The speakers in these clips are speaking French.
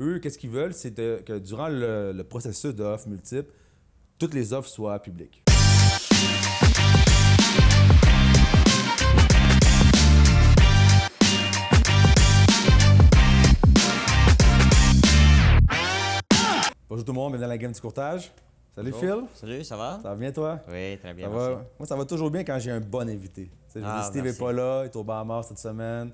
Eux, qu'est-ce qu'ils veulent, c'est que durant le processus d'offres multiples, toutes les offres soient publiques. Bonjour tout le monde, bienvenue dans la game du courtage. Salut Bonjour. Phil. Salut, ça va? Ça va bien toi? Oui, très bien, Ça merci. va? Moi, ça va toujours bien quand j'ai un bon invité. Tu sais, je veux dire, Steve n'est Merci. pas là, il est au Bahamas cette semaine.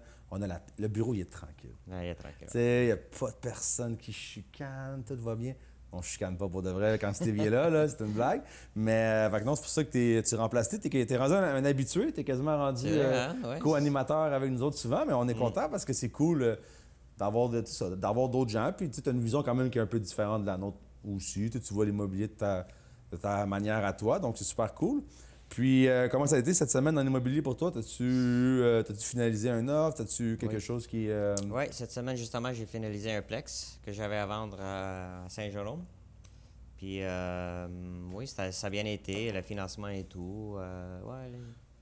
Le bureau, il est tranquille. Ouais, il est tranquille. Tu sais, il n'y a pas de personne qui chicane, tout va bien. On chicane pas pour de vrai quand Steve est là, c'est une blague. Mais fait que non, c'est pour ça que tu remplaces. Tu es rendu un habitué, tu es quasiment rendu C'est vrai, hein? Ouais. co-animateur avec nous autres souvent, mais on est content parce que c'est cool d'avoir d'autres gens. Puis tu as une vision quand même qui est un peu différente de la nôtre aussi. Tu vois l'immobilier de ta manière à toi, donc c'est super cool. Puis, comment ça a été cette semaine dans l'immobilier pour toi? T'as-tu finalisé un offre? T'as-tu quelque Oui. chose qui... Oui, cette semaine, justement, j'ai finalisé un plex que j'avais à vendre à Saint-Jérôme. Puis, oui, ça a bien été, le financement et tout.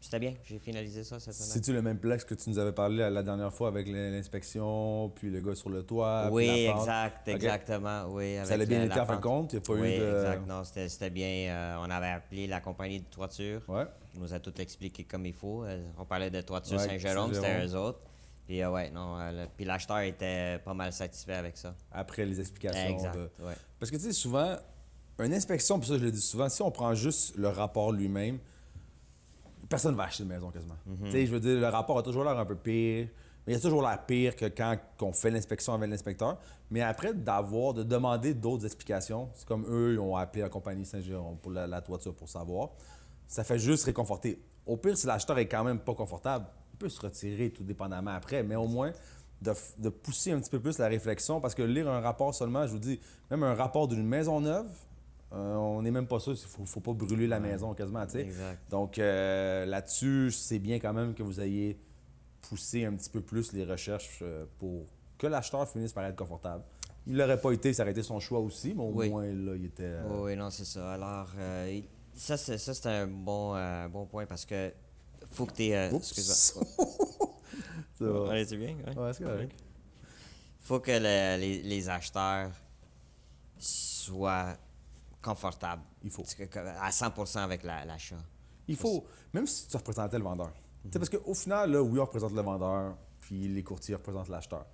C'était bien, j'ai finalisé ça cette semaine. C'est-tu le même plex que tu nous avais parlé la dernière fois avec l'inspection, puis le gars sur le toit, Oui, puis la pente? exact, Ok. exactement. Oui, Ça avec allait bien la été en fin de pente. compte? Il n'y a pas Oui, eu de... exact. Non, c'était bien. On avait appelé la compagnie de toiture. Ouais. Ils nous a tout expliqué comme il faut. On parlait de toiture Ouais, Saint-Jérôme, c'était Saint-Jérôme. eux autres. Puis ouais, non, puis l'acheteur était pas mal satisfait avec ça. Après les explications. Exact, ouais. Parce que, tu sais, souvent, une inspection, puis ça, je le dis souvent, si on prend juste le rapport lui-même, personne ne va acheter une maison quasiment. Tu sais, je veux dire, le rapport a toujours l'air un peu pire, mais il a toujours l'air pire que quand on fait l'inspection avec l'inspecteur. Mais après, de demander d'autres explications, c'est comme eux, ils ont appelé la compagnie Saint-Jérôme pour la toiture pour savoir, ça fait juste réconforter. Au pire, si l'acheteur est quand même pas confortable, il peut se retirer tout dépendamment après, mais au moins de pousser un petit peu plus la réflexion, parce que lire un rapport seulement, je vous dis, même un rapport d'une maison neuve, on n'est même pas sûr, il faut pas brûler la maison quasiment, tu sais. Exact. Donc là-dessus, c'est bien quand même que vous ayez poussé un petit peu plus les recherches pour que l'acheteur finisse par être confortable. Il l'aurait pas été, ça aurait été son choix aussi, mais au Oui. moins là, il était... Oui, non, c'est ça. Alors, c'est un bon point parce que faut que tu es. Excuse-moi. Ça va. Allez, c'est bien? Ouais, c'est correct. Faut que les acheteurs soient confortables. Il faut. À 100% avec l'achat. Il faut, même si tu représentais le vendeur. Tu sais, parce qu'au final, là, oui, on représente le vendeur, puis les courtiers représentent l'acheteur.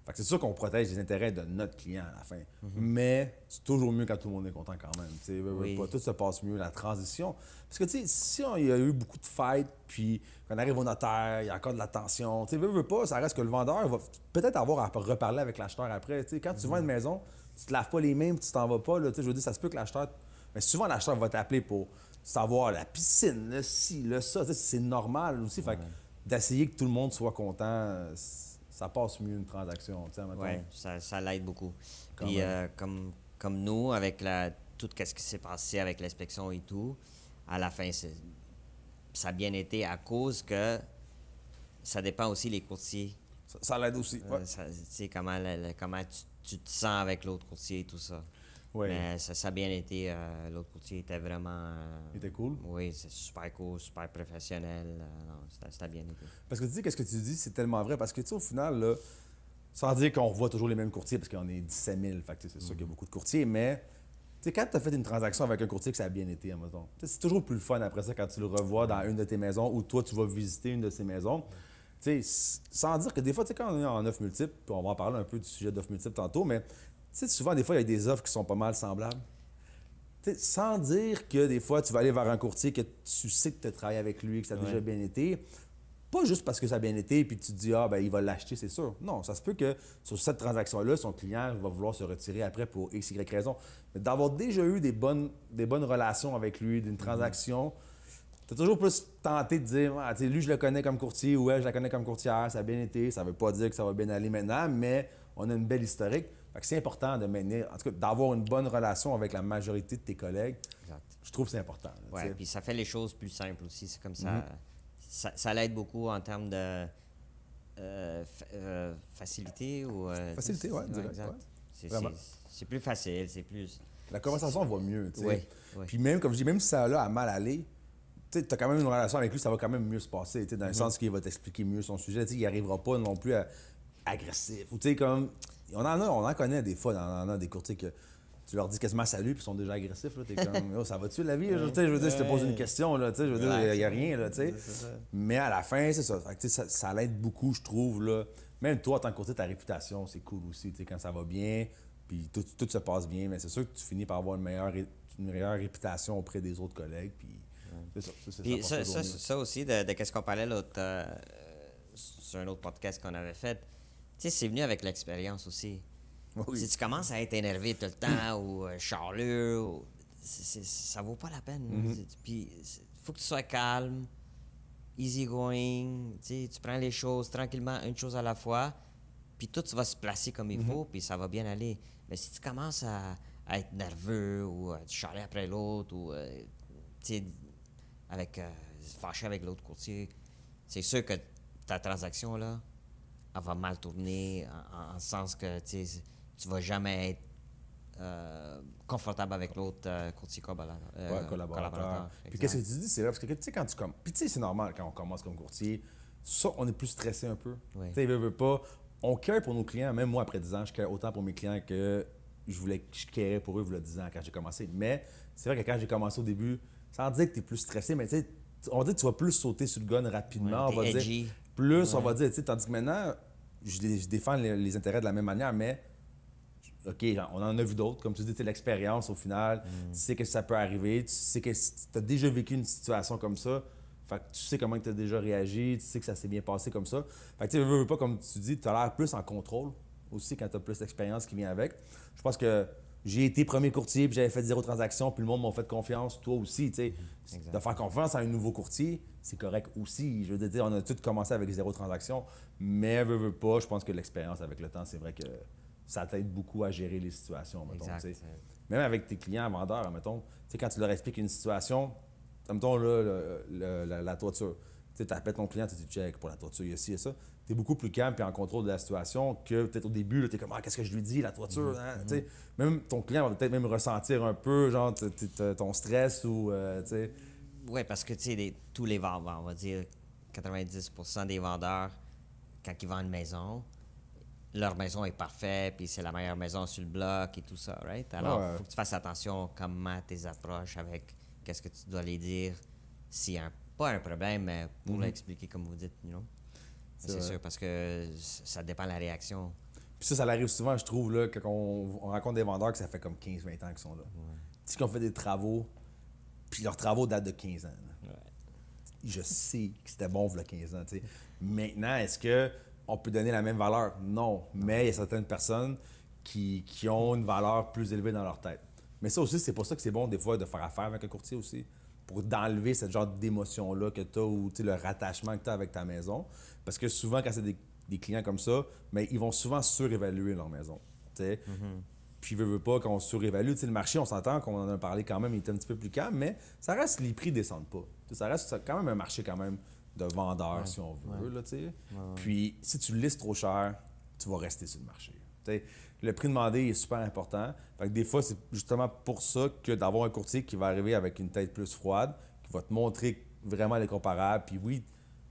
Fait que c'est sûr qu'on protège les intérêts de notre client à la fin. Mais c'est toujours mieux quand tout le monde est content quand même. Tu sais, Oui. tout se passe mieux, la transition. Parce que, tu sais, si il y a eu beaucoup de fêtes, puis qu'on arrive au notaire, il y a encore de la tension, tu sais, veux pas, ça reste que le vendeur va peut-être avoir à reparler avec l'acheteur après. Tu sais, quand tu vends une maison, tu te laves pas les mains, puis tu t'en vas pas, là, tu sais, je veux dire, ça se peut que l'acheteur... Mais souvent, l'acheteur va t'appeler pour savoir la piscine, le ci, le ça, tu sais, c'est normal aussi. Fait que d'essayer que tout le monde soit content, ça passe mieux une transaction, tu sais, mettons. Oui, ça l'aide beaucoup. Quand Puis même. comme nous, avec tout ce qui s'est passé avec l'inspection et tout, à la fin, ça a bien été à cause que ça dépend aussi les courtiers. Ça l'aide aussi. Ouais. Tu sais, comment tu te sens avec l'autre courtier et tout ça. Ouais. Mais ça a bien été. L'autre courtier était vraiment. Il était cool. Oui, c'est super cool, super professionnel. Non, c'était bien été. Parce que tu sais, qu'est-ce que tu dis, c'est tellement vrai. Parce que, tu sais, au final, là, sans dire qu'on revoit toujours les mêmes courtiers, parce qu'on est 17 000, fait que c'est sûr qu'il y a beaucoup de courtiers, mais tu sais, quand tu as fait une transaction avec un courtier que ça a bien été, admettons, tu sais, c'est toujours plus le fun après ça quand tu le revois dans une de tes maisons ou toi, tu vas visiter une de ces maisons. Tu sais, sans dire que des fois, tu sais, quand on est en offre multiple, puis on va en parler un peu du sujet d'offre multiple tantôt, mais tu sais, souvent, des fois, il y a des offres qui sont pas mal semblables. Tu sais, sans dire que des fois, tu vas aller vers un courtier que tu sais que tu as travaillé avec lui, que ça a déjà bien été. Pas juste parce que ça a bien été puis tu te dis, ah, ben il va l'acheter, c'est sûr. Non, ça se peut que sur cette transaction-là, son client va vouloir se retirer après pour X, Y raison. Mais d'avoir déjà eu des bonnes relations avec lui, d'une transaction, tu as toujours plus tenté de dire, ah, tu sais, lui, je le connais comme courtier ou elle, je la connais comme courtière, ça a bien été. Ça veut pas dire que ça va bien aller maintenant, mais on a une belle historique. Fait que c'est important de maintenir, en tout cas, d'avoir une bonne relation avec la majorité de tes collègues. Exact. Je trouve que c'est important. Là, tu Ouais, sais. puis ça fait les choses plus simples aussi. C'est comme ça. Ça l'aide beaucoup en termes de facilité ou. Facilité, ouais, direct, exact. ouais. C'est, Vraiment. c'est plus facile, c'est plus. La conversation va mieux, tu sais. Oui, oui. Puis même, comme je dis, même si ça a mal aller, tu as quand même une relation avec lui, ça va quand même mieux se passer, tu sais, dans le sens qu'il va t'expliquer mieux son sujet. Tu sais, il n'arrivera pas non plus agressif. Ou tu sais, comme, on en connaît des fois, on en a des courtiers que tu leur dis quasiment salut, puis ils sont déjà agressifs. T'es comme, oh, ça va-tu la vie? Je veux dire, je te pose une question, là, je veux dire, il n'y a rien. Là, mais à la fin, c'est ça. Fait que, ça l'aide beaucoup, je trouve. Là. Même toi, en tant que courtier, ta réputation, c'est cool aussi. Quand ça va bien, puis tout se passe bien, mais c'est sûr que tu finis par avoir une meilleure réputation auprès des autres collègues. Puis c'est ça. Puis ça aussi, de qu'est-ce qu'on parlait l'autre, sur un autre podcast qu'on avait fait, tu sais, c'est venu avec l'expérience aussi. Oui. Si tu commences à être énervé tout le temps ou charleux, ça vaut pas la peine. Puis il faut que tu sois calme, easy going, tu prends les choses tranquillement, une chose à la fois, puis tout va se placer comme il faut, puis ça va bien aller. Mais si tu commences à être nerveux ou à te charler après l'autre ou fâché avec l'autre courtier, c'est sûr que ta transaction, là, elle va mal tourner en sens que tu vas jamais être confortable avec l'autre courtier collaborateur. Puis qu'est-ce que tu dis? C'est là, parce que tu sais, quand tu commences. Puis tu sais, c'est normal quand on commence comme courtier. Ça, on est plus stressé un peu. Oui. Tu sais, veut pas. On care pour nos clients. Même moi, après 10 ans, je care autant pour mes clients que je carais pour eux, il y a 10 ans quand j'ai commencé. Mais c'est vrai que quand j'ai commencé au début, sans dire que tu es plus stressé, mais tu sais, on va dire que tu vas plus sauter sur le gun rapidement. Ouais, on va edgy. dire. Plus, on va dire, tu sais, tandis que maintenant, je défends les intérêts de la même manière, mais OK, on en a vu d'autres. Comme tu dis, l'expérience au final, tu sais que ça peut arriver, tu sais que tu as déjà vécu une situation comme ça, fait que tu sais comment tu as déjà réagi, tu sais que ça s'est bien passé comme ça. Fait que tu veux pas, comme tu dis, tu as l'air plus en contrôle aussi quand tu as plus d'expérience qui vient avec. Je pense que j'ai été premier courtier, puis j'avais fait 0 transaction, puis le monde m'a fait confiance, toi aussi, tu sais. De faire confiance à un nouveau courtier, c'est correct aussi. Je veux dire, on a tous commencé avec 0 transaction, mais veux pas, je pense que l'expérience avec le temps, c'est vrai que ça t'aide beaucoup à gérer les situations, mettons. Même avec tes clients vendeurs, mettons, quand tu leur expliques une situation, mettons là, la toiture. Tu appelles ton client, tu check pour la toiture, il y a ci et ça. Tu es beaucoup plus calme et en contrôle de la situation que peut-être au début, tu es comme qu'est-ce que je lui dis, la toiture, hein? Même ton client va peut-être même ressentir un peu genre ton stress ou. Oui, parce que tous les vendeurs, on va dire 90% des vendeurs, quand ils vendent une maison, leur maison est parfaite, puis c'est la meilleure maison sur le bloc et tout ça, right? Alors, il faut que tu fasses attention comment tes approches avec qu'est-ce que tu dois les dire s'il y a pas un problème, mais pour l'expliquer comme vous dites, c'est sûr, parce que ça dépend de la réaction. Puis ça arrive souvent, je trouve, là, quand on rencontre des vendeurs que ça fait comme 15-20 ans qu'ils sont là. Tu sais, qu'on fait des travaux, puis leurs travaux datent de 15 ans. Je sais que c'était bon, il y a 15 ans, tu sais. Maintenant, est-ce que on peut donner la même valeur? Non. Mais il y a certaines personnes qui ont une valeur plus élevée dans leur tête. Mais ça aussi, c'est pour ça que c'est bon des fois de faire affaire avec un courtier aussi. Pour d'enlever ce genre d'émotion-là que tu as ou le rattachement que tu as avec ta maison. Parce que souvent, quand c'est des clients comme ça, mais ils vont souvent surévaluer leur maison. Puis, veut pas qu'on surévalue. Le marché, on s'entend qu'on en a parlé quand même, il est un petit peu plus calme, mais ça reste, les prix ne descendent pas. Ça reste quand même un marché quand même de vendeurs, si on veut. Là, Puis, si tu le listes trop cher, tu vas rester sur le marché. Le prix demandé est super important. Fait que des fois, c'est justement pour ça que d'avoir un courtier qui va arriver avec une tête plus froide, qui va te montrer vraiment les comparables. Puis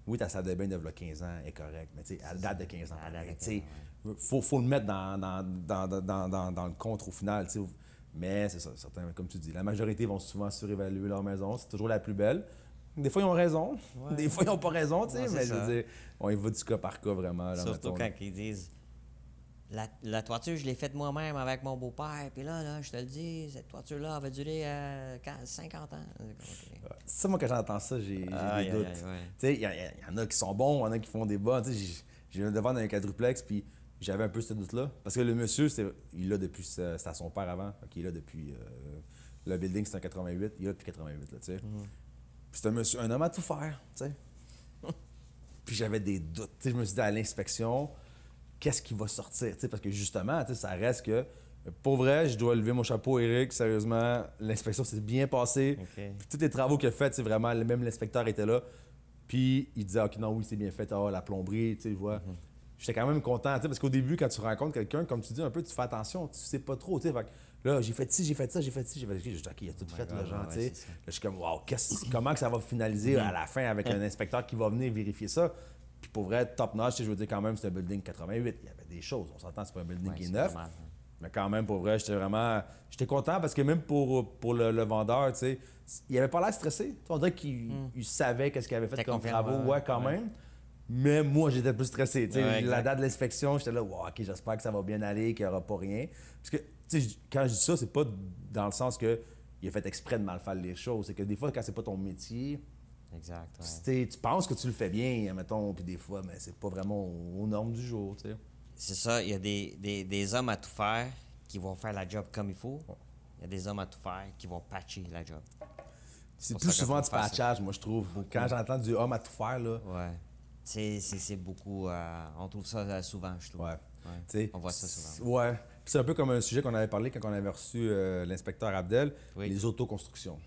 oui, ta salle de bain de 15 ans est correcte, mais elle date de 15 ans. Faut le mettre dans le contre au final. Mais c'est ça, certains, comme tu dis, la majorité vont souvent surévaluer leur maison. C'est toujours la plus belle. Des fois, ils ont raison. Des fois, ils n'ont pas raison, mais je veux dire, on y va du cas par cas vraiment. Là, surtout quand ils disent la toiture, je l'ai faite moi-même avec mon beau-père, puis là, je te le dis, cette toiture-là, elle va durer 50 ans. Okay. Ça, moi, quand j'entends ça, j'ai des doutes. Il y en a qui sont bons, il y en a qui font des bas. J'ai devant un quadruplex, puis j'avais un peu ce doute-là. Parce que le monsieur, il l'a depuis, c'était à son père avant, il est là depuis, le building, c'est en 88, il est là depuis 88, là, tu sais. Puis c'est un homme à tout faire, tu sais. Puis j'avais des doutes, je me suis dit à l'inspection, qu'est-ce qui va sortir? Parce que justement, ça reste que, pour vrai, je dois lever mon chapeau, Éric, sérieusement, l'inspection s'est bien passée. Puis tous les travaux qu'il a faits, vraiment, même l'inspecteur était là. Puis il disait, OK, non, oui, c'est bien fait, la plomberie, tu vois. J'étais quand même content, parce qu'au début, quand tu rencontres quelqu'un, comme tu dis un peu, tu fais attention, tu sais pas trop, tu sais. Là, j'ai fait ci, j'ai fait ça, j'ai fait ci, j'ai fait ci. Je dis, OK, il a tout fait, là, genre, tu sais. Là, je suis comme, wow, comment que ça va finaliser à la fin avec un inspecteur qui va venir vérifier ça? Puis pour vrai, top notch, je veux dire, quand même, c'est un building 88. Il y avait des choses. On s'entend, c'est pas un building Ouais, qui est c'est neuf. normal. Mais quand même, pour vrai, j'étais content parce que même pour le vendeur, tu sais, il avait pas l'air stressé. Tu sais, on dirait qu'il savait qu'est-ce qu'il avait fait T'es comme confiant, travaux, ouais, quand ouais. même. Mais moi, j'étais plus stressé. Tu sais, Ouais, la exact. date de l'inspection, j'étais là, wow, OK, j'espère que ça va bien aller, qu'il n'y aura pas rien. Parce que, tu sais, quand je dis ça, c'est pas dans le sens que il a fait exprès de mal faire les choses. C'est que des fois, quand c'est pas ton métier, Exact, ouais. tu sais, tu penses que tu le fais bien, mettons, puis des fois, mais c'est pas vraiment aux normes du jour, tu sais. C'est ça, il y a des hommes à tout faire qui vont faire la job comme il faut. Il y a des hommes à tout faire qui vont patcher la job. C'est pour plus ça qu'il souvent faut du faire ça. patchage, moi, je trouve. Quand j'entends du homme à tout faire, là, Ouais. C'est beaucoup. On trouve ça souvent, je trouve. ouais. Ouais. Tu sais, On voit ça souvent. Ouais. Puis c'est un peu comme un sujet qu'on avait parlé quand on avait reçu l'inspecteur Abdel, Oui. les autoconstructions.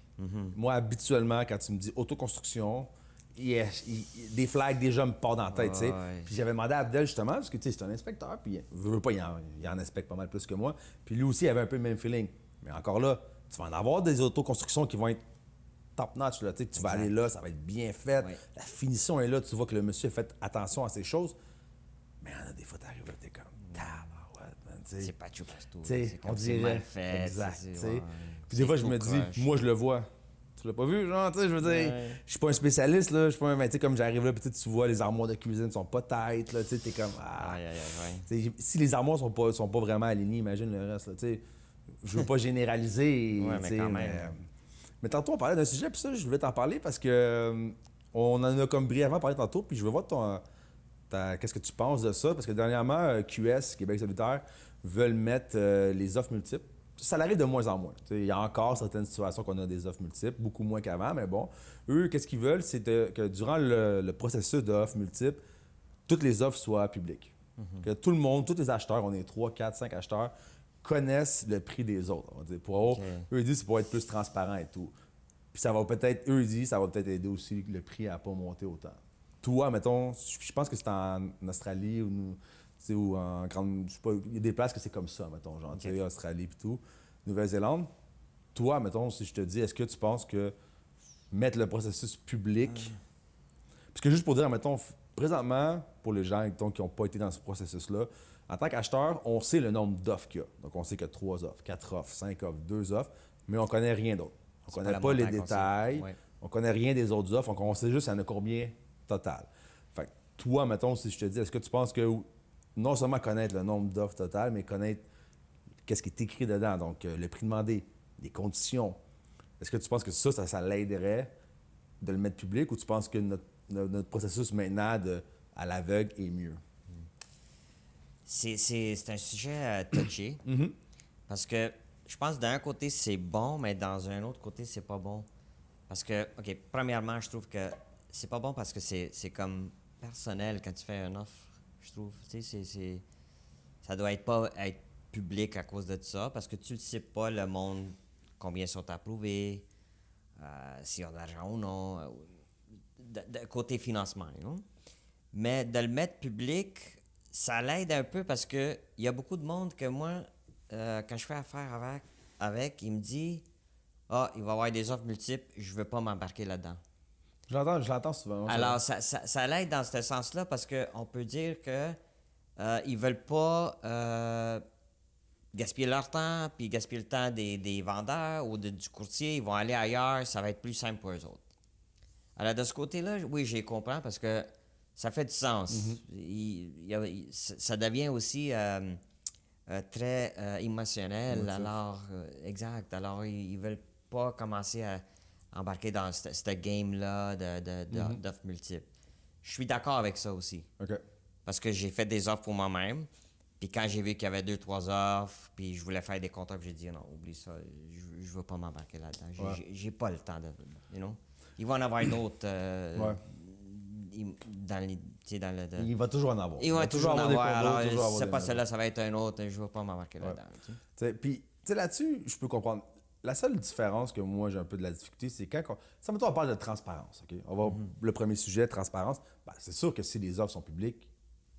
Moi, habituellement, quand tu me dis autoconstruction, des flags déjà me partent dans la tête, tu sais. Ouais. Puis j'avais demandé à Abdel, justement, parce que, tu sais, c'est un inspecteur, puis veut pas, il en inspecte pas mal plus que moi. Puis lui aussi, il avait un peu le même feeling. Mais encore là, tu vas en avoir des autoconstructions qui vont être top-notch, là. Tu sais, tu vas aller là, ça va être bien fait. Oui. La finition est là, tu vois que le monsieur a fait attention à ces choses. Mais il y en a des fois, t'arrives là, t'es comme, tabarouette, man, tu sais. C'est patché partout. Tu sais, C'est on comme c'est dirait. mal fait. Exact. c'est- tu sais. ouais. Puis des fois, C'est je me tout dis, croche. moi, je le vois. Tu l'as pas vu, genre, tu sais, je veux dire, Ouais. je suis pas un spécialiste, là. Je suis pas un. Mais tu sais, comme j'arrive là, puis tu vois, les armoires de cuisine sont pas tight, là. Tu sais, t'es comme, Aïe, aïe, aïe, ouais. Tu sais, si les armoires sont pas vraiment alignées, imagine le reste, là. Tu sais, je veux pas généraliser. Ouais, mais tu sais, quand même. mais tantôt, on parlait d'un sujet, puis ça, je voulais t'en parler parce que on en a comme brièvement parlé tantôt, puis je veux voir qu'est-ce que tu penses de ça, parce que dernièrement, QS, Québec solidaire, veulent mettre les offres multiples. Ça arrive de moins en moins. Tu sais, il y a encore certaines situations qu'on a des offres multiples, beaucoup moins qu'avant, mais bon. Eux, qu'est-ce qu'ils veulent, c'est que durant le processus d'offres multiples, toutes les offres soient publiques. Que tout le monde, tous les acheteurs, on est 3, 4, 5 acheteurs, connaissent le prix des autres. On va dire. OK. Eux, ils disent que c'est pour être plus transparent et tout. Puis ça va peut-être, eux, ils disent, ça va peut-être aider aussi le prix à ne pas monter autant. Toi, mettons, je pense que c'est en Australie ou, tu sais, ou en grande. Je sais pas, il y a des places que c'est comme ça, mettons, genre, tu sais, Australie et tout. Nouvelle-Zélande. Toi, mettons, si je te dis, est-ce que tu penses que mettre le processus public. Parce que juste pour dire, mettons, présentement, pour les gens mettons, qui n'ont pas été dans ce processus-là, en tant qu'acheteur, on sait le nombre d'offres qu'il y a. Donc, on sait qu'il y a 3 offres, 4 offres, 5 offres, 2 offres, mais on ne connaît rien d'autre. On ne C'est connaît pas pas la les montagne qu'on détails, sait. Ouais. on ne connaît rien des autres offres, donc on sait juste il y en a combien total. Fait que toi, mettons, si je te dis, est-ce que tu penses que non seulement connaître le nombre d'offres totales, mais connaître qu'est-ce qui est écrit dedans, donc le prix demandé, les conditions, est-ce que tu penses que ça l'aiderait de le mettre public ou tu penses que notre processus maintenant à l'aveugle est mieux? C'est un sujet touché. Parce que je pense que d'un côté, c'est bon, mais dans un autre côté, c'est pas bon. Parce que, OK, premièrement, je trouve que c'est pas bon parce que c'est comme personnel quand tu fais une offre, je trouve. Tu sais, ça doit pas être public à cause de ça parce que tu ne sais pas le monde, combien sont approuvés, s'ils ont de l'argent ou non, côté financement, you know? Mais de le mettre public, ça l'aide un peu parce que il y a beaucoup de monde que moi, quand je fais affaire avec, il me dit ah, il va y avoir des offres multiples, je veux pas m'embarquer là-dedans. Je l'entends souvent. Alors, ça l'aide dans ce sens-là parce qu'on peut dire que ils veulent pas gaspiller leur temps, puis gaspiller le temps des vendeurs ou du courtier. Ils vont aller ailleurs, ça va être plus simple pour eux autres. Alors, de ce côté-là, oui, j'y comprends parce que ça fait du sens. Ça devient aussi très émotionnel. Émotif. Alors, exact. Alors, ils veulent pas commencer à embarquer dans ce game-là d'offres multiples. Je suis d'accord avec ça aussi. OK. Parce que j'ai fait des offres pour moi-même. Puis quand j'ai vu qu'il y avait 2-3 offres, puis je voulais faire des contrats, puis j'ai dit non, oublie ça, je veux pas m'embarquer là-dedans. J'ai pas le temps de. You know? Il va en avoir d'autres. Il va toujours en avoir. Il va toujours en avoir. Alors, toujours avoir c'est des pas mandats. celle-là, ça va être un autre, je veux pas m'embarquer là-dedans. Tu sais. Puis, tu sais, là-dessus, je peux comprendre. La seule différence que moi, j'ai un peu de la difficulté, c'est quand ça, mettons, on parle de transparence, OK? On va le premier sujet, transparence. Ben, c'est sûr que si les offres sont publiques,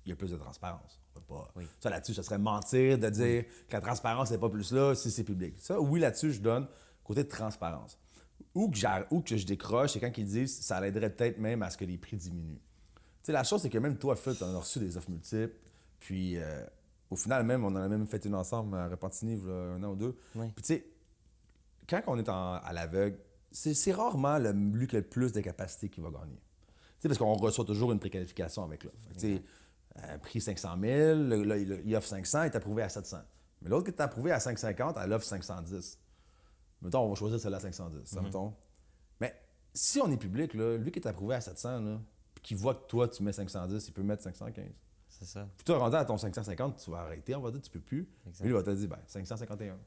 il y a plus de transparence. On peut pas... Oui. Ça, là-dessus, ça serait mentir de dire que la transparence n'est pas plus là si c'est public. Ça, oui, là-dessus, je donne côté de transparence. Où que je décroche, c'est quand ils disent ça l'aiderait peut-être même à ce que les prix diminuent. Tu sais, la chose, c'est que même toi, Phil, tu en as reçu des offres multiples. Puis, au final, même, on en a même fait une ensemble à Repentigny, il y a 1 an ou 2. Oui. Puis, tu sais, quand on est à l'aveugle, c'est rarement lui qui a le plus de capacité qui va gagner. Tu sais, parce qu'on reçoit toujours une préqualification avec l'offre. Tu sais, prix 500 000, là, il offre 500, il est approuvé à 700. Mais l'autre qui est approuvé à 550, elle offre 510. Mettons, on va choisir celle-là à 510, ça, mettons. Mais si on est public, là, lui qui est approuvé à 700, là, puis qui voit que toi, tu mets 510, il peut mettre 515. C'est ça. Puis toi, rendu à ton 550, tu vas arrêter, on va dire, tu peux plus. Exact. Lui, il va te dire, 551.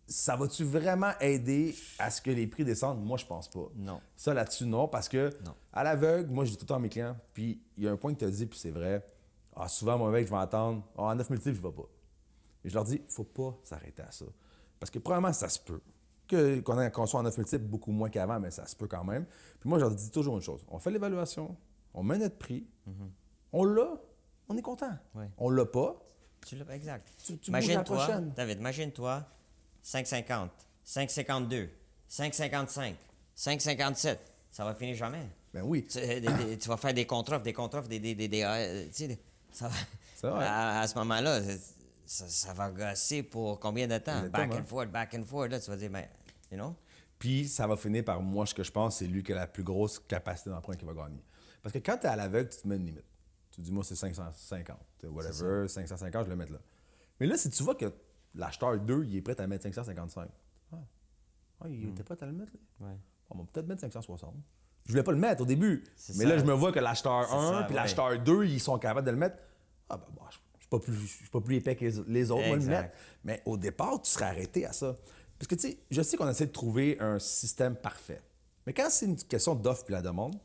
Ça va-tu vraiment aider à ce que les prix descendent? Moi, je pense pas. Non. Ça, là-dessus, non, parce que Non. à l'aveugle, moi, je dis tout le temps à mes clients, puis il y a un point que tu as dit, puis c'est vrai. Souvent, moi, mec, je vais entendre, en 9 multiples, je ne vais pas. Et je leur dis, faut pas s'arrêter à ça. Parce que, probablement, ça se peut. Qu'on soit en 9 multiples beaucoup moins qu'avant, mais ça se peut quand même. Puis moi, je leur dis toujours une chose. On fait l'évaluation, on met notre prix, on l'a, on est content. Ouais. On l'a pas, Tu l'as, exact. tu bouges la Imagine-toi, prochaine. David, imagine-toi 5,50, 5,52, 5,55, 5,57. Ça va finir jamais. Ben oui. Tu vas faire des contre-offres, des tu sais, ça va, C'est vrai. à ce moment-là, ça va gosser pour combien de temps? Exactement. Back and forth. Là, tu vas dire, ben, you know? Puis ça va finir par, moi, ce que je pense, c'est lui qui a la plus grosse capacité d'emprunt qui va gagner. Parce que quand tu es à l'aveugle, tu te mets une limite. Tu te dis, moi, c'est 550. Whatever, 550, je le mets là. Mais là, si tu vois que l'acheteur 2, il est prêt à mettre 555. Il était prêt à le mettre, là. Ouais. On va peut-être mettre 560. Je voulais pas le mettre au début. C'est Mais ça. là, je me vois que l'acheteur C'est 1 ça, puis ouais. l'acheteur 2, ils sont capables de le mettre. Je suis pas plus épais que les autres, moi, le Exact. mettre. Mais au départ, tu serais arrêté à ça. Parce que, tu sais, je sais qu'on essaie de trouver un système parfait. Mais quand c'est une question d'offre et la demande,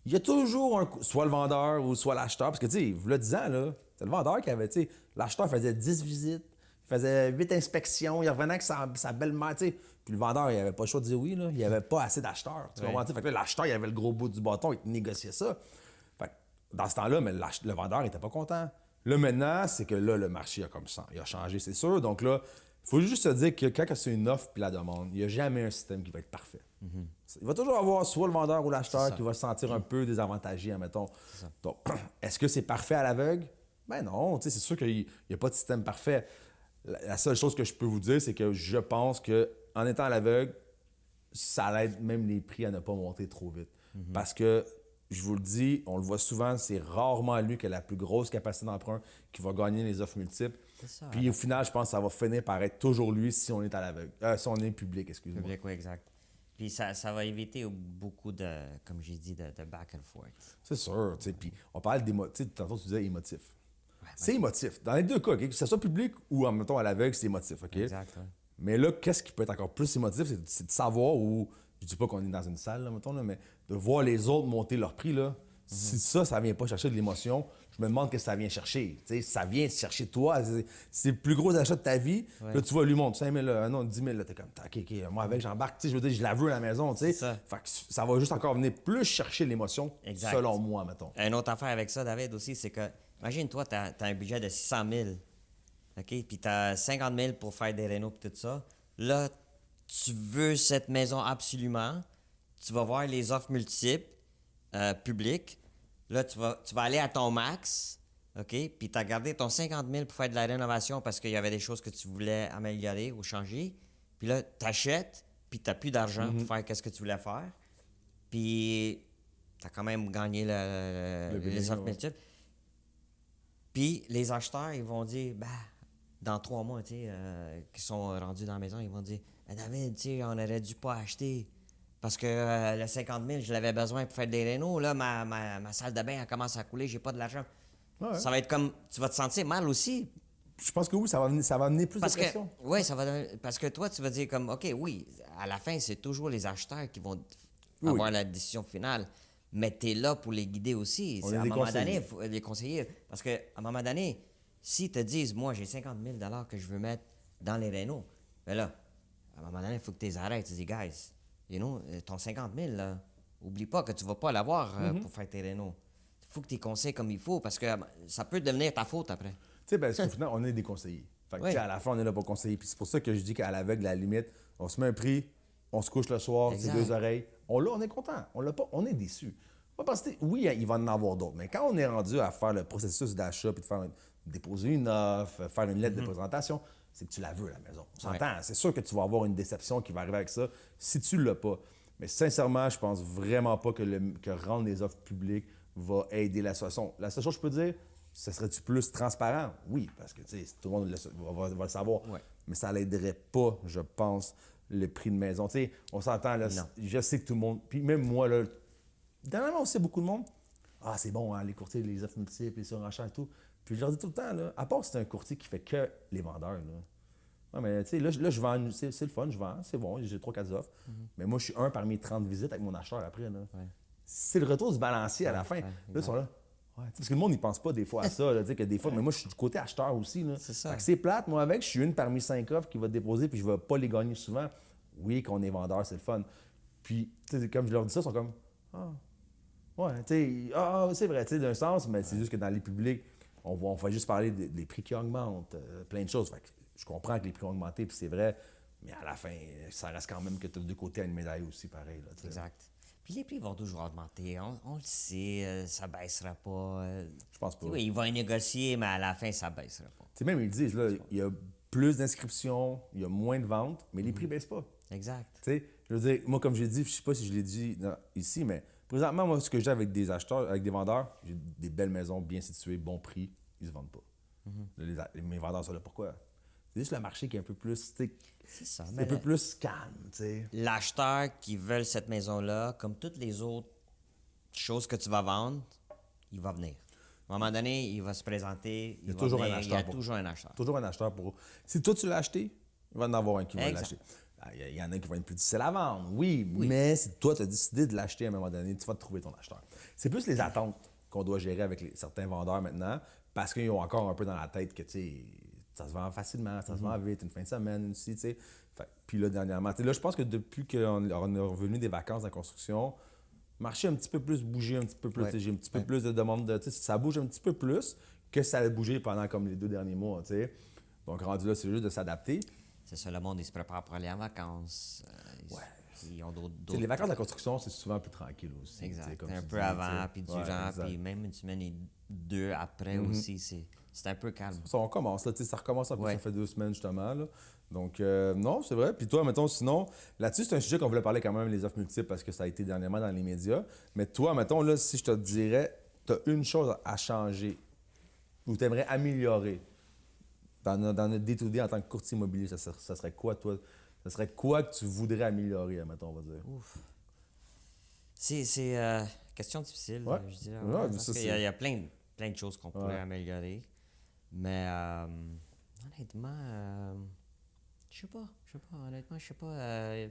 il y a toujours soit le vendeur ou soit l'acheteur. Parce que, tu sais, il y a 10 ans, là, c'est le vendeur qui avait, tu sais, l'acheteur faisait 10 visites, il faisait 8 inspections, il revenait avec sa belle-mère, tu sais. Puis le vendeur, il avait pas le choix de dire oui, là. Il n'y avait pas assez d'acheteurs. Tu comprends? Fait que là, l'acheteur, il avait le gros bout du bâton, il négociait ça. Fait que dans ce temps-là, mais le vendeur n'était pas content. Là, maintenant, c'est que là, le marché a comme ça. Il a changé, c'est sûr. Donc là, il faut juste se dire que quand c'est une offre puis la demande, il n'y a jamais un système qui va être parfait. Il va toujours avoir soit le vendeur ou l'acheteur qui va se sentir un peu désavantagé, admettons. Donc, est-ce que c'est parfait à l'aveugle? Ben non, tu sais, c'est sûr qu'il n'y a pas de système parfait. La seule chose que je peux vous dire, c'est que je pense qu'en étant à l'aveugle, ça aide même les prix à ne pas monter trop vite. Parce que, je vous le dis, on le voit souvent, c'est rarement lui qui a la plus grosse capacité d'emprunt qui va gagner les offres multiples. C'est ça. Puis au final, je pense que ça va finir par être toujours lui si on est à l'aveugle. Si on est public, excusez-moi. Public, oui, exact. Puis ça va éviter beaucoup de, comme j'ai dit, de back and forth. C'est sûr. Tu sais, puis on parle d'émotif. Tantôt, tu disais émotif. Ouais, C'est émotif. Dans les deux cas, OK? Que ce soit public ou, en mettons, à l'aveugle, c'est émotif. OK? Exact, ouais. Mais là, qu'est-ce qui peut être encore plus émotif, c'est de savoir où, je dis pas qu'on est dans une salle, là, mettons, là, mais de voir les autres monter leur prix, là. Si ça vient pas chercher de l'émotion, je me demande qu'est-ce que ça vient chercher. Tu sais, ça vient chercher toi. C'est le plus gros achat de ta vie. Ouais. Là, tu vois, lui monte 5 000, non, 10 000, là, t'es comme, OK, moi avec, j'embarque. Tu sais, je veux dire, je la veux à la maison, tu sais. C'est ça. Fait que ça va juste encore venir plus chercher l'émotion, Exact. selon moi, mettons. Une autre affaire avec ça, David, aussi, c'est que, imagine-toi, tu as un budget de 600 000, OK? Puis tu as 50 000 pour faire des rénaux et tout ça. Là, tu veux cette maison absolument. Tu vas voir les offres multiples publiques. Là, tu vas aller à ton max, OK? Puis tu as gardé ton 50 000 pour faire de la rénovation parce qu'il y avait des choses que tu voulais améliorer ou changer. Puis là, tu achètes, puis tu n'as plus d'argent pour faire ce que tu voulais faire. Puis tu as quand même gagné les offres multiples. Puis les acheteurs, ils vont dire, bah, dans 3 mois, tu sais, qui sont rendus dans la maison, ils vont dire, ben David, tu sais, on aurait dû pas acheter. Parce que le 50 000, je l'avais besoin pour faire des rénaux. Là, ma salle de bain, elle commence à couler, j'ai pas de l'argent. Ouais. Ça va être comme, tu vas te sentir mal aussi. Je pense que oui, ça va amener plus Parce de que, pression. oui, parce que toi, tu vas dire comme, OK, oui, à la fin, c'est toujours les acheteurs qui vont avoir la décision finale. Mais tu es là pour les guider aussi. On est À un des moment conseillers. donné, il faut les conseiller. Parce qu'à un moment donné, s'ils te disent, moi, j'ai 50 000 que je veux mettre dans les rénaux, ben là, à un moment donné, il faut que tu les arrêtes. Tu dis, guys, you know, ton 50 000, là, oublie pas que tu vas pas l'avoir pour faire tes rénaux. Il faut que tu les conseilles comme il faut parce que ça peut devenir ta faute après. Tu sais, parce qu'au final, on est des conseillers. Fait que, Oui. tu sais, à la fin, on est là pour conseiller. Puis c'est pour ça que je dis qu'à l'aveugle, la limite, on se met un prix, on se couche le soir, c'est Exact. 2 oreilles. On est content. On l'a pas, on est déçu. Pas parce que, oui, il va en avoir d'autres, mais quand on est rendu à faire le processus d'achat, puis de faire déposer une offre, faire une lettre de présentation, c'est que tu la veux, la maison. On s'entend. C'est sûr que tu vas avoir une déception qui va arriver avec ça si tu ne l'as pas. Mais sincèrement, je pense vraiment pas que rendre les offres publiques va aider la situation. La seule chose que je peux dire, ce serait-tu plus transparent? Oui, parce que tout le monde va le savoir. Ouais. Mais ça l'aiderait pas, je pense, le prix de maison. T'sais, on s'entend, là, je sais que tout le monde, puis même moi, là, dernièrement aussi, beaucoup de monde, ah, c'est bon, hein, les courtiers, les offres multiples, les surenchères et tout. Puis je leur dis tout le temps, là, à part si c'est un courtier qui fait que les vendeurs, là. Ouais, mais tu sais, là, je vends, c'est le fun, je vends, c'est bon, j'ai 3-4 offres. Mais moi, je suis un parmi 30 visites avec mon acheteur après, là. Ouais. C'est le retour du balancier à la fin. Là, ils sont là. Ouais, parce que le monde, il pense pas des fois à ça, là, que des fois, mais moi, je suis du côté acheteur aussi, là. C'est ça. Fait que c'est plate, moi, avec, je suis une parmi 5 offres qui va déposer, puis je vais pas les gagner souvent. Oui, qu'on est vendeur, c'est le fun. Puis, tu sais, comme je leur dis ça, ils sont comme, ah, ouais, tu sais, c'est vrai, tu sais, d'un sens, mais c'est juste que dans les publics, on va juste parler des prix qui augmentent, plein de choses. Fait que je comprends que les prix ont augmenté, puis c'est vrai, mais à la fin, ça reste quand même que tu as deux côtés à une médaille aussi, pareil. Là, Exact. Puis les prix vont toujours augmenter. On le sait, ça ne baissera pas. Je pense pas. Oui, ils vont y négocier, mais à la fin, ça ne baissera pas. Tu sais, même ils disent, là, il y a plus d'inscriptions, il y a moins de ventes, mais les prix ne baissent pas. Exact. Tu sais, je veux dire, moi, comme j'ai dit, je sais pas si je l'ai dit ici, mais présentement, moi, ce que j'ai avec des acheteurs, avec des vendeurs, j'ai des belles maisons bien situées, bon prix, ils se vendent pas. Mes vendeurs sont là, pourquoi? C'est juste le marché qui est un peu plus, tu sais, C'est ça. un peu plus calme, tu sais. L'acheteur qui veut cette maison-là, comme toutes les autres choses que tu vas vendre, il va venir. À un moment donné, il va se présenter, il y a va toujours venir, un acheteur. il y a toujours un acheteur. Toujours un acheteur pour. Si toi, tu l'as acheté, il va en avoir un qui va Exact. l'acheter. Il y en a qui vont être plus difficiles à vendre, oui, mais si toi, tu as décidé de l'acheter à un moment donné, tu vas te trouver ton acheteur. C'est plus les attentes qu'on doit gérer avec certains vendeurs maintenant, parce qu'ils ont encore un peu dans la tête que, tu sais, ça se vend facilement, ça se vend vite, une fin de semaine aussi, tu sais. Puis là, dernièrement, là, je pense que depuis qu'on est revenu des vacances en construction, le marché a un petit peu plus bougé, un petit peu plus. J'ai un petit peu plus de demandes de. Ça bouge un petit peu plus que ça a bougé pendant comme les 2 derniers mois. T'sais. Donc, rendu là, c'est juste de s'adapter. C'est ça, le monde, il se prépare pour aller en vacances. Ils ont d'autres. Les vacances de la construction, c'est souvent plus tranquille aussi. Exact. Comme Un tu peu dis, avant, puis durant, exact. puis même une semaine et 2 après aussi. C'est un peu calme. Ça, on commence, là, ça recommence un peu, Ouais. ça fait 2 semaines justement. Là. Donc, non, c'est vrai. Puis toi, mettons, sinon, là-dessus, c'est un sujet qu'on voulait parler quand même, les offres multiples, parce que ça a été dernièrement dans les médias. Mais toi, mettons, là, si je te dirais, tu as une chose à changer ou tu aimerais améliorer dans notre day-to-day en tant que courtier immobilier, ça serait quoi, toi? Ça serait quoi que tu voudrais améliorer, mettons, on va dire? Ouf. C'est question difficile, Ouais. je dirais. Ouais, Parce ça, qu'il y a plein de choses qu'on pourrait Ouais. améliorer. Mais honnêtement, je sais pas. Honnêtement, je sais pas.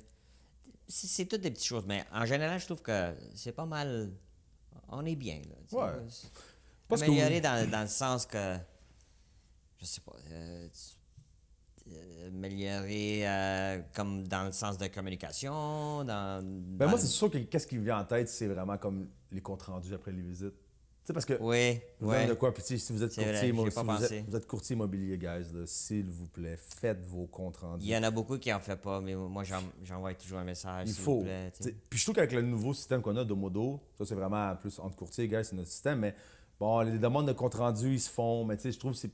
C'est toutes des petites choses, mais en général, je trouve que c'est pas mal. On est bien, là. Tu sais, Ouais. Parce que améliorer oui. dans le sens que. Je sais pas. Améliorer comme dans le sens de communication, Ben moi, c'est sûr que qu'est-ce qui me vient en tête, c'est vraiment comme les comptes rendus après les visites. Tu sais, parce que Oui, vous oui. avez de quoi, puis tu sais, si vous êtes C'est vrai, courtier, j'y ai si pas pensé. vous êtes courtier immobilier, guys, là, s'il vous plaît, faites vos comptes rendus. Il y en a beaucoup qui en font pas, mais moi, j'envoie toujours un message, Il s'il faut. vous plaît. tu sais. Puis je trouve qu'avec le nouveau système qu'on a de Modo, ça c'est vraiment plus entre courtiers, guys, c'est notre système, mais bon, les demandes de compte rendu, ils se font, mais tu sais, je trouve que c'est.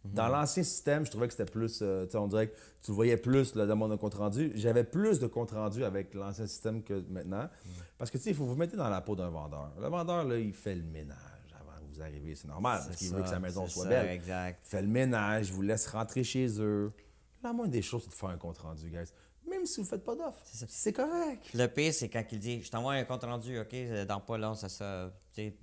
Dans l'ancien système, je trouvais que c'était plus. Tu sais, on dirait que tu voyais plus la demande de compte rendu. J'avais plus de compte rendu avec l'ancien système que maintenant. Parce que, tu sais, il faut vous mettre dans la peau d'un vendeur. Le vendeur, là, il fait le ménage avant que vous arriviez. C'est normal, parce qu'il veut que sa maison soit belle. Exact. Il fait le ménage, il vous laisse rentrer chez eux. La moindre des choses, c'est de faire un compte rendu, guys. Même si vous ne faites pas d'offre. C'est correct. Le pire, c'est quand il dit, je t'envoie un compte rendu, OK, dans pas long, tu sais,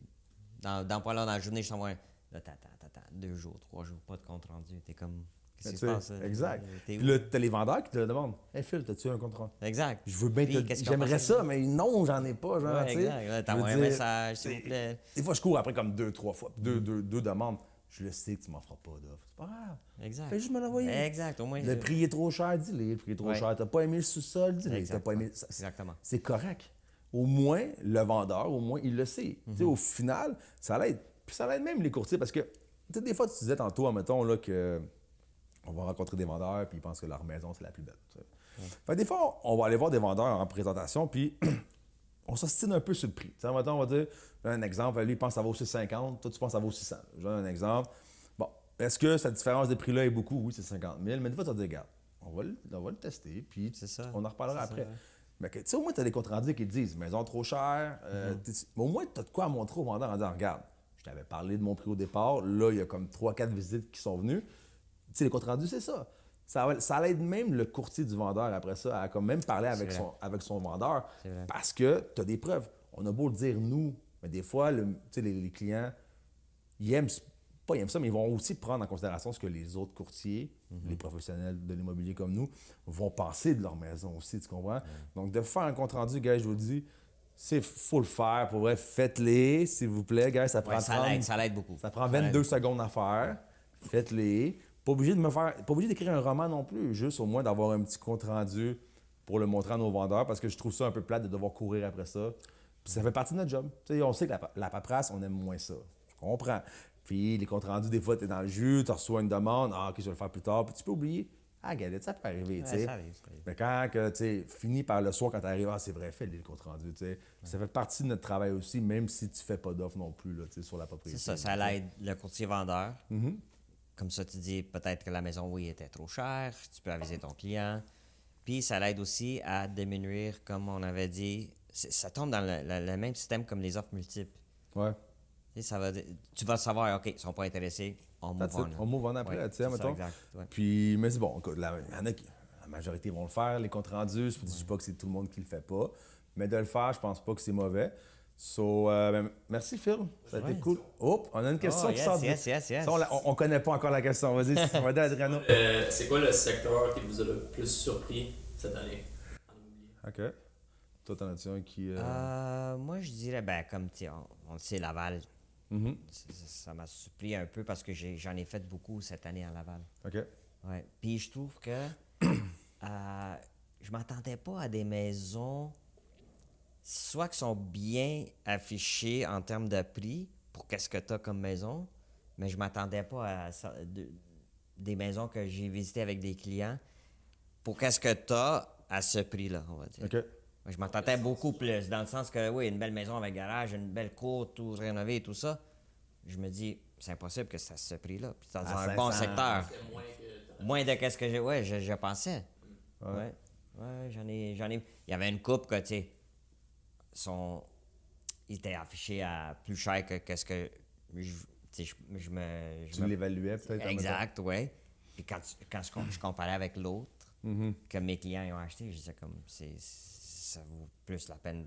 dans pas long dans la journée, je t'envoie un. Là, t'attends, 2 jours, 3 jours, pas de compte rendu. T'es comme, qu'est-ce qui se passe? Exact. T'es Puis où? là, t'as les vendeurs qui te le demandent. Hey Phil, t'as-tu un compte rendu? Exact. Je veux bien Puis, qu'est-ce qu'on j'aimerais fait? ça, mais non, j'en ai pas, genre, Ouais, tu sais. exact. Là, Je t'envoies veux un dire, message, s'il vous plaît. Des fois, je cours après comme 2-3 fois, deux demandes. Je le sais que tu m'en feras pas d'offre. C'est pas grave. Exact. Fais juste me l'envoyer. Exact, au moins. Le prix est trop cher, dis-le. Le prix est trop Ouais. cher. T'as pas aimé le sous-sol, dis-le. T'as Exactement. pas aimé. Exactement. C'est correct. Au moins, le vendeur, au moins, il le sait. Tu sais, au final, ça l'aide. Puis ça l'aide même les courtiers parce que, tu sais, des fois, tu disais tantôt, admettons, là, que on va rencontrer des vendeurs puis ils pensent que leur maison, c'est la plus belle. Tu sais. Fait que des fois, on va aller voir des vendeurs en présentation puis on s'ostine un peu sur le prix. T'sais, mettons, on va dire, un exemple, lui, il pense que ça vaut 650, toi, tu penses que ça vaut 600. Je donne un exemple. Bon, est-ce que cette différence de prix-là est beaucoup? Oui, c'est 50 000, mais des fois, tu vas dire, regarde, on va le tester, puis on en reparlera après. Ça, ouais. Mais tu sais, au moins, tu as des comptes rendus qui te disent, maison trop chère, mais au moins, tu as de quoi à montrer au vendeur en disant, regarde, je t'avais parlé de mon prix au départ, là, il y a comme 3-4 visites qui sont venues. Tu sais, les comptes rendus, c'est ça. Ça aide même le courtier du vendeur après ça à quand même parler avec son vendeur parce que tu as des preuves. On a beau le dire nous, mais des fois, les clients, ils aiment ça, mais ils vont aussi prendre en considération ce que les autres courtiers, les professionnels de l'immobilier comme nous, vont penser de leur maison aussi, tu comprends? Donc, de faire un compte-rendu, gars, je vous le dis, faut le faire. Pour vrai, faites-les, s'il vous plaît, gars. Ça prend ça l'aide beaucoup. Ça prend 22 secondes à faire. Faites-les. Pas obligé d'écrire un roman non plus, juste au moins d'avoir un petit compte-rendu pour le montrer à nos vendeurs, parce que je trouve ça un peu plate de devoir courir après ça. Puis ça fait partie de notre job. T'sais, on sait que la paperasse, on aime moins ça. Je comprends. Puis les comptes rendus, des fois, tu es dans le jus, tu reçois une demande, ah, ok, je vais le faire plus tard, puis tu peux oublier. Ah, galette, ça peut arriver, tu sais. Ça arrive. Mais quand tu finis par le soir, quand tu arrives, ah, c'est vrai, fais le compte rendu, tu sais. Ça fait partie de notre travail aussi, même si tu fais pas d'offre non plus, là, tu sais, sur la propriété. C'est ça l'aide le courtier vendeur. Comme ça, tu dis peut-être que la maison, oui, était trop chère, tu peux aviser ton client. Puis ça l'aide aussi à diminuer, comme on avait dit, ça tombe dans le même système comme les offres multiples. Ouais. Tu vas savoir, OK, ils ne sont pas intéressés, on move on. On move on après, tu sais, mettons. Exact, ouais. Puis, mais c'est bon, écoute, il y en a qui, la majorité vont le faire, les comptes rendus. Je ne dis pas que c'est tout le monde qui le fait pas, mais de le faire, je pense pas que c'est mauvais. Merci Phil, ça a été cool. Oh, on a une question qui sort. Yes. Ça, on connaît pas encore la question, vas-y, on va dire Adriano. C'est quoi le secteur qui vous a le plus surpris cette année en immobilier? OK. Toi, t'en as-tu un qui... Moi, je dirais, comme tu sais, on le sait, Laval. Ça m'a surpris un peu parce que j'en ai fait beaucoup cette année à Laval. OK. Ouais. Puis je trouve que je m'attendais pas à des maisons soit qui sont bien affichées en termes de prix pour qu'est-ce que tu as comme maison, mais je m'attendais pas à des maisons que j'ai visitées avec des clients pour qu'est-ce que tu as à ce prix-là, on va dire. OK. Je m'attendais beaucoup plus, dans le sens que, oui, une belle maison avec garage, une belle cour, tout rénové et tout ça. Je me dis, c'est impossible que c'est à ce prix-là. Puis dans un bon secteur. Moins de qu'est-ce que je pensais. Ouais, j'en ai. Il y avait une coupe que, tu sais, il était affiché à plus cher que qu'est-ce que Tu l'évaluais peut-être? Exact, oui. Puis quand je comparais avec l'autre que mes clients ont acheté, je disais comme, ça vaut plus la peine.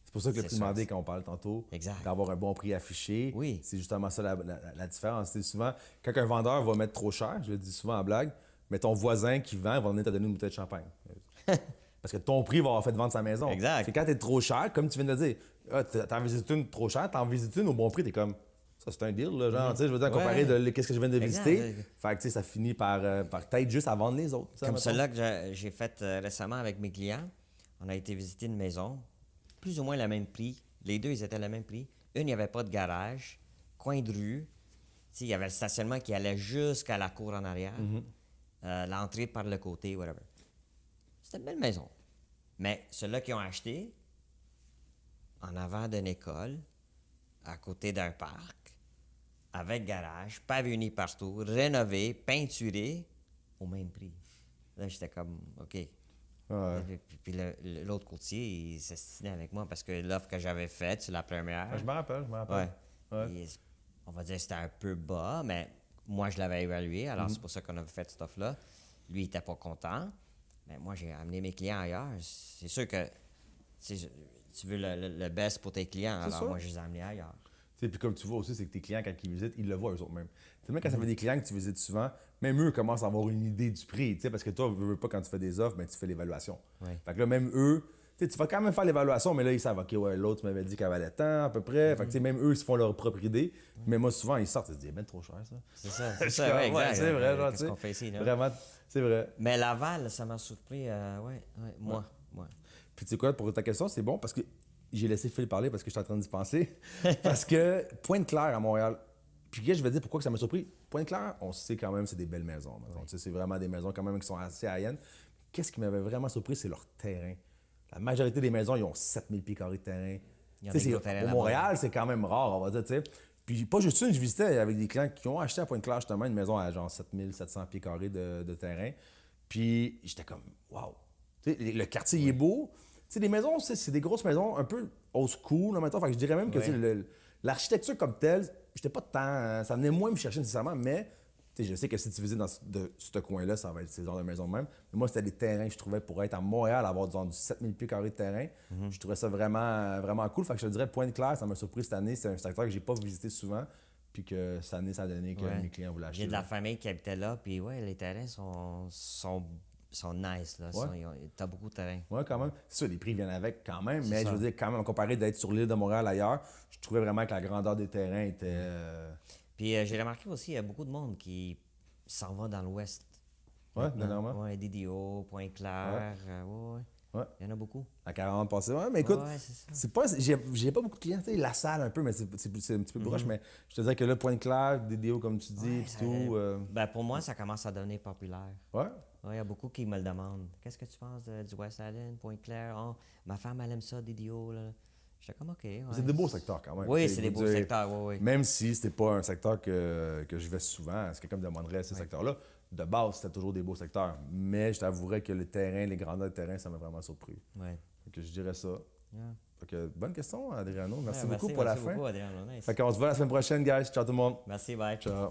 C'est pour ça que le prix demandé, quand on parle tantôt, d'avoir un bon prix affiché, c'est justement ça la différence. C'est souvent, quand un vendeur va mettre trop cher, je le dis souvent en blague, mais ton voisin qui vend va venir te donner une bouteille de champagne. Parce que ton prix va avoir fait vendre sa maison. Exact. C'est quand t'es trop cher, comme tu viens de le dire, t'en visites une trop chère, t'en visites une au bon prix, t'es comme, ça c'est un deal, là, genre, tu sais, je veux dire, comparé de qu'est-ce que je viens de visiter. Fait que, tu sais, ça finit par peut-être juste à vendre les autres. Comme celle-là que j'ai faite récemment avec mes clients. On a été visiter une maison, plus ou moins le même prix. Les deux, ils étaient le même prix. Une, il n'y avait pas de garage, coin de rue. Il y avait le stationnement qui allait jusqu'à la cour en arrière. L'entrée par le côté, whatever. C'était une belle maison. Mais ceux-là qui ont acheté, en avant d'une école, à côté d'un parc, avec garage, pavillonné partout, rénové, peinturé, au même prix. Là, j'étais comme, OK. Ouais. Puis l'autre courtier, il s'estinait avec moi parce que l'offre que j'avais faite, c'est la première. Je me rappelle. Ouais. On va dire que c'était un peu bas, mais moi, je l'avais évalué. Alors, c'est pour ça qu'on avait fait cette offre-là. Lui, il n'était pas content. Mais moi, j'ai amené mes clients ailleurs. C'est sûr que tu veux le best pour tes clients. Alors, sûr. Moi, je les ai amenés ailleurs. Puis comme tu vois aussi, c'est que tes clients, quand ils visitent, ils le voient eux-mêmes. Même quand ça fait des clients que tu visites souvent, même eux commencent à avoir une idée du prix. Parce que toi, tu veux pas quand tu fais des offres, tu fais l'évaluation. Ouais. Fait que là, même eux, tu vas quand même faire l'évaluation, mais là, ils savent, OK, ouais, l'autre m'avait dit qu'elle valait tant, à peu près. Fait que même eux, ils se font leur propre idée. Mais moi, souvent, ils sortent, ils se disent, ben trop cher, ça. C'est ça, ouais, exact. C'est vrai, genre, Qu'est-ce qu'on fait ici, là? Vraiment, c'est vrai. Mais Laval, ça m'a surpris, moi. Puis tu sais quoi, pour ta question, c'est bon parce que j'ai laissé Phil parler parce que je suis en train d'y penser. Parce que Pointe-Claire à Montréal, puis je vais dire pourquoi que ça m'a surpris. Pointe-Claire, on sait quand même c'est des belles maisons. C'est vraiment des maisons quand même qui sont assez hayennes. Qu'est-ce qui m'avait vraiment surpris, c'est leur terrain. La majorité des maisons, ils ont 7000 pieds carrés de terrain. Ils ont Tu sais, des gros terrains au là-bas. Montréal, c'est quand même rare, on va dire, tu sais. Puis pas juste une, je visitais avec des clients qui ont acheté à Pointe-Claire, justement, une maison à genre 7700 pieds carrés de terrain. Puis j'étais comme, wow. Tu sais, le quartier, il est beau. Tu sais, les maisons, c'est des grosses maisons un peu old school, là, maintenant. Fait que je dirais même que Ouais. tu sais, l'architecture comme telle, j'étais pas tant. Ça venait moins me chercher nécessairement, mais tu sais, je sais que si tu visites dans ce coin-là, ça va être ce genre de maison de même. Mais moi, c'était des terrains que je trouvais pour être à Montréal, avoir genre, du 7000 pieds carrés de terrain. Je trouvais ça vraiment, vraiment cool. Fait que je te dirais, Pointe-Claire, ça m'a surpris cette année. C'est un secteur que j'ai pas visité souvent. Puis que cette année, ça a donné que Ouais. mes clients voulaient acheter. J'ai de la là. famille qui habitait là, puis ouais, les terrains sont nice, là. T'as beaucoup de terrain. Ouais, quand même. C'est sûr, les prix viennent avec quand même, C'est mais ça. je veux dire, quand même, comparé d'être sur l'île de Montréal ailleurs, je trouvais vraiment que la grandeur des terrains était. Puis j'ai remarqué aussi, il y a beaucoup de monde qui s'en va dans l'ouest. Ouais, maintenant. dernièrement. Ouais, DDO, Pointe-Claire, ouais. Ouais. Il y en a beaucoup. À 40 passé. Ouais, mais écoute, Ouais, c'est ça. c'est pas. J'ai pas beaucoup de clients, tu sais, la salle un peu, mais c'est un petit peu proche, mais je te dirais que là, Pointe-Claire, DDO, comme tu dis, Ouais, pis ça- tout. Ben, pour moi, ça commence à devenir populaire. Ouais. Ouais, il y a beaucoup qui me le demandent. Qu'est-ce que tu penses du West Island, Pointe-Claire? Oh, ma femme, elle aime ça, DDO. Là. J'étais comme, OK. Ouais. C'est des beaux secteurs quand même. Oui, Tu sais, c'est je des veux beaux dire, secteurs, oui, oui. Même si c'était pas un secteur que je vais souvent, si quelqu'un me demanderait ces secteurs-là, de base, c'était toujours des beaux secteurs. Mais je t'avouerais que le terrain, les grandeurs de terrain, ça m'a vraiment surpris. Ouais. Fait que je dirais ça. Yeah. Fait que, bonne question, Adriano. Merci Ouais, beaucoup pour la merci fin. beaucoup, Adrien. Nice. Fait qu'on se voit la semaine prochaine, guys. Ciao tout le monde. Merci, bye. Ciao.